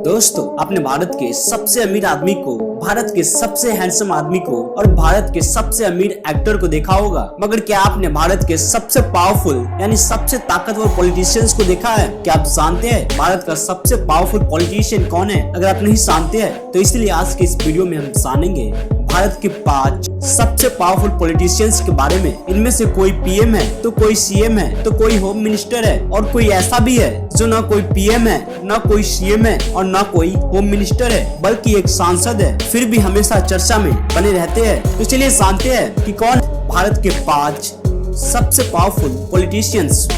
दोस्तों, आपने भारत के सबसे अमीर आदमी को, भारत के सबसे हैंडसम आदमी को और भारत के सबसे अमीर एक्टर को देखा होगा, मगर क्या आपने भारत के सबसे पावरफुल यानी सबसे ताकतवर पॉलिटिशियंस को देखा है? क्या आप जानते हैं भारत का सबसे पावरफुल पॉलिटिशियन कौन है? अगर आप नहीं जानते हैं तो इसलिए आज के इस वीडियो में हम जानेंगे भारत के 5 सबसे पावरफुल पॉलिटिशियंस के बारे में। इनमें से कोई पीएम है तो कोई सीएम है तो कोई होम मिनिस्टर है और कोई ऐसा भी है जो ना कोई पीएम है, ना कोई सीएम है और ना कोई होम मिनिस्टर है, बल्कि एक सांसद है, फिर भी हमेशा चर्चा में बने रहते हैं। तो चलिए जानते हैं कि कौन भारत के 5 सबसे powerful politicians.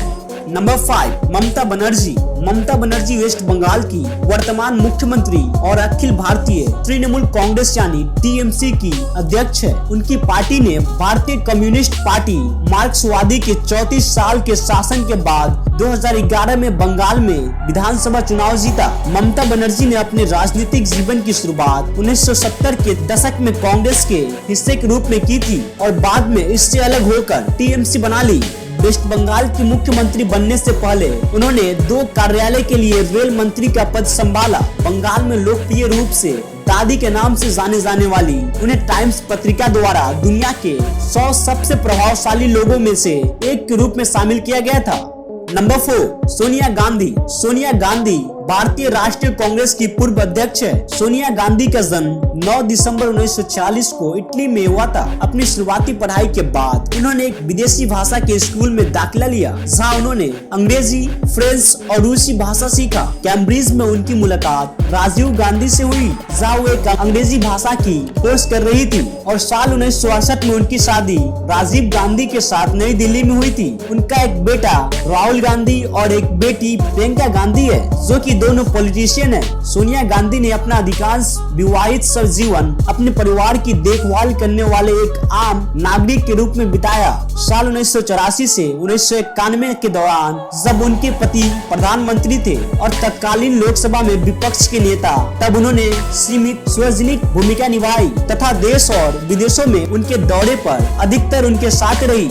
Number 5, Mamata Banerjee. Mamata Banerjee waste Bengal की वर्तमान मुख्यमंत्री और अखिल भारतीय तृणमूल कांग्रेस यानी टीएमसी की अध्यक्ष है। उनकी पार्टी ने भारतीय कम्युनिस्ट पार्टी मार्क्सवादी के 34 साल के शासन के बाद 2011 में बंगाल में विधानसभा चुनाव जीता। ममता बनर्जी ने अपने राजनीतिक जीवन की शुरुआत 1970 के दशक में कांग्रेस के हिस्से के रूप में की थी और बाद में इससे अलग होकर टीएमसी बना ली। वेस्ट बंगाल की मुख्यमंत्री बनने से पहले उन्होंने 2 कार्यालय के लिए रेल मंत्री का पद संभाला। बंगाल में लोकप्रिय रूप से दादी के नाम से जाने जाने वाली उन्हें टाइम्स पत्रिका द्वारा दुनिया के 100 सबसे प्रभावशाली लोगों में से एक के रूप में शामिल किया गया था। नंबर 4, सोनिया गांधी। सोनिया गांधी भारतीय राष्ट्रीय कांग्रेस की पूर्व अध्यक्ष है। सोनिया गांधी का जन्म 9 दिसंबर 1940 को इटली में हुआ था। अपनी शुरुआती पढ़ाई के बाद उन्होंने एक विदेशी भाषा के स्कूल में दाखिला लिया, जहां उन्होंने अंग्रेजी, फ्रेंच और रूसी भाषा सीखा। कैम्ब्रिज में उनकी मुलाकात राजीव गांधी से हुई, जहां वो एक अंग्रेजी भाषा की कोर्स कर रही थी और साल 1968 में उनकी शादी राजीव गांधी के साथ नई दिल्ली में हुई थी। उनका एक बेटा राहुल गांधी और एक बेटी प्रियंका गांधी है, जो कि दोनों पॉलिटिशियन है। सोनिया गांधी ने अपना अधिकांश विवाहित जीवन अपने परिवार की देखभाल करने वाले एक आम नागरिक के रूप में बिताया। साल 1984 से 1991 के दौरान जब उनके पति प्रधानमंत्री थे और तत्कालीन लोकसभा में विपक्ष के नेता, तब उन्होंने सीमित सार्वजनिक भूमिका निभाई तथा देश और विदेशों में उनके दौरे पर अधिकतर उनके साथ रही।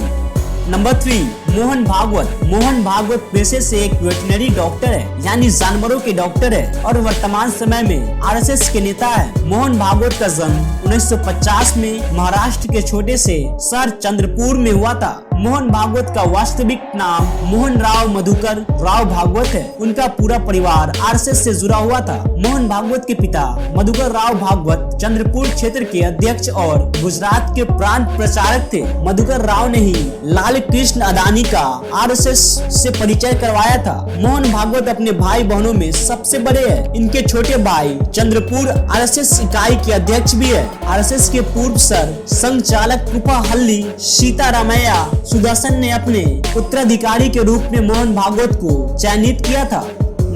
नंबर 3, मोहन भागवत। मोहन भागवत पेशे से एक वेटनरी डॉक्टर है, यानी जानवरों के डॉक्टर है और वर्तमान समय में आरएसएस के नेता है। मोहन भागवत का जन्म 1950 में महाराष्ट्र के छोटे से शहर चंद्रपुर में हुआ था। मोहन भागवत का वास्तविक नाम मोहन राव मधुकर राव भागवत है। उनका पूरा परिवार आरएसएस से जुड़ा हुआ था। मोहन भागवत के पिता मधुकर राव भागवत चंद्रपुर क्षेत्र के अध्यक्ष और गुजरात के प्रांत प्रचारक थे। मधुकर राव ने ही लाल कृष्ण अदानी का आरएसएस से परिचय करवाया था। मोहन भागवत अपने भाई बहनों में सबसे बड़े हैं। इनके छोटे भाई चंद्रपुर आरएसएस इकाई के अध्यक्ष भी है। आरएसएस के पूर्व संघ चालक कृपाहल्ली सीतारामैया सुदर्शन ने अपने उत्तराधिकारी के रूप में मोहन भागवत को चयनित किया था।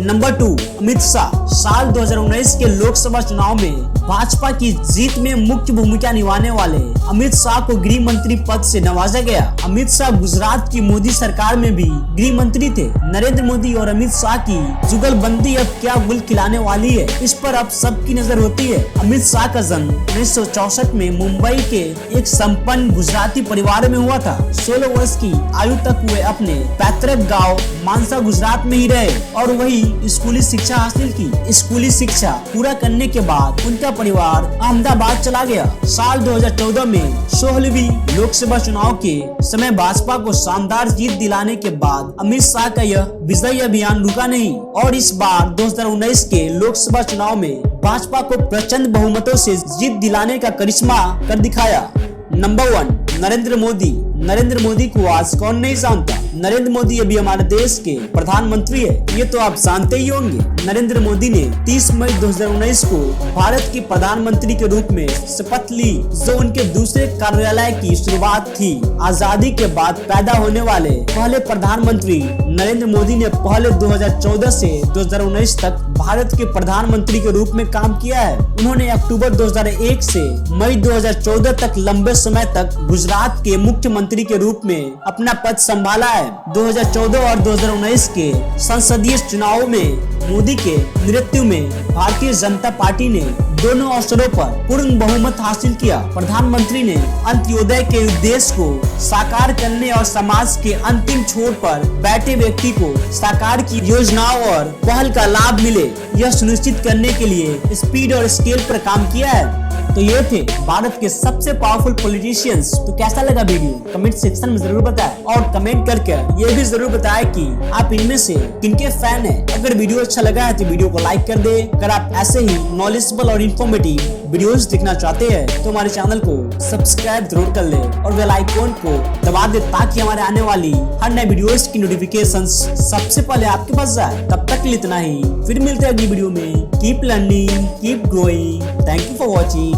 नंबर 2, अमित शाह। साल 2019 के लोकसभा चुनाव में भाजपा की जीत में मुख्य भूमिका निभाने वाले अमित शाह को गृह मंत्री पद से नवाजा गया। अमित शाह गुजरात की मोदी सरकार में भी गृह मंत्री थे। नरेंद्र मोदी और अमित शाह की जुगलबंदी अब क्या गुल खिलाने वाली है, इस पर अब सबकी नजर होती है। अमित शाह का जन्म 1964 में मुंबई के एक संपन्न गुजराती परिवार में हुआ था। 16 वर्ष की आयु तक वे अपने पैतृक गाँव मानसा गुजरात में ही रहे और वही स्कूली शिक्षा हासिल की। स्कूली शिक्षा पूरा करने के बाद उनका परिवार अहमदाबाद चला गया। साल 2014 में 16वीं लोकसभा चुनाव के समय भाजपा को शानदार जीत दिलाने के बाद अमित शाह का यह विजयी अभियान रुका नहीं और इस बार 2019 के लोकसभा चुनाव में भाजपा को प्रचंड बहुमतों से जीत दिलाने का करिश्मा कर दिखाया। नंबर 1, नरेंद्र मोदी। नरेंद्र मोदी को आज कौन नहीं जानता। नरेंद्र मोदी अभी हमारे देश के प्रधानमंत्री है, ये तो आप जानते ही होंगे। नरेंद्र मोदी ने 30 मई 2019 को भारत के प्रधानमंत्री के रूप में शपथ ली, जो उनके दूसरे कार्यालय की शुरुआत थी। आजादी के बाद पैदा होने वाले पहले प्रधानमंत्री नरेंद्र मोदी ने पहले 2014 से 2019 तक भारत के प्रधानमंत्री के रूप में काम किया है। उन्होंने अक्टूबर 2001 से मई 2014 तक लंबे समय तक गुजरात के मुख्यमंत्री के रूप में अपना पद संभाला है। 2014 और 2019 के संसदीय चुनावों में मोदी के नेतृत्व में भारतीय जनता पार्टी ने दोनों अवसरों पर पूर्ण बहुमत हासिल किया। प्रधानमंत्री ने अंत्योदय के उद्देश्य को साकार करने और समाज के अंतिम छोर पर बैठे व्यक्ति को साकार की योजनाओं और पहल का लाभ मिले, यह सुनिश्चित करने के लिए स्पीड और स्केल पर काम किया है। तो ये थे भारत के सबसे पावरफुल पॉलिटिशियंस। तो कैसा लगा वीडियो कमेंट सेक्शन में जरूर बताएं और कमेंट करके ये भी जरूर बताएं कि आप इनमें से किनके फैन हैं। अगर वीडियो अच्छा लगा है तो वीडियो को लाइक कर दे। अगर आप ऐसे ही नॉलेजेबल और इन्फॉर्मेटिव वीडियोस देखना चाहते हैं तो हमारे चैनल को सब्सक्राइब जरूर कर ले और बेल आइकॉन को दबा दे ताकि हमारे आने वाली हर नए वीडियोस की नोटिफिकेशंस सबसे पहले आपके पास जाए। तब तक के लिए इतना ही, फिर मिलते हैं अगली वीडियो में। Keep learning, keep growing. Thank you for watching.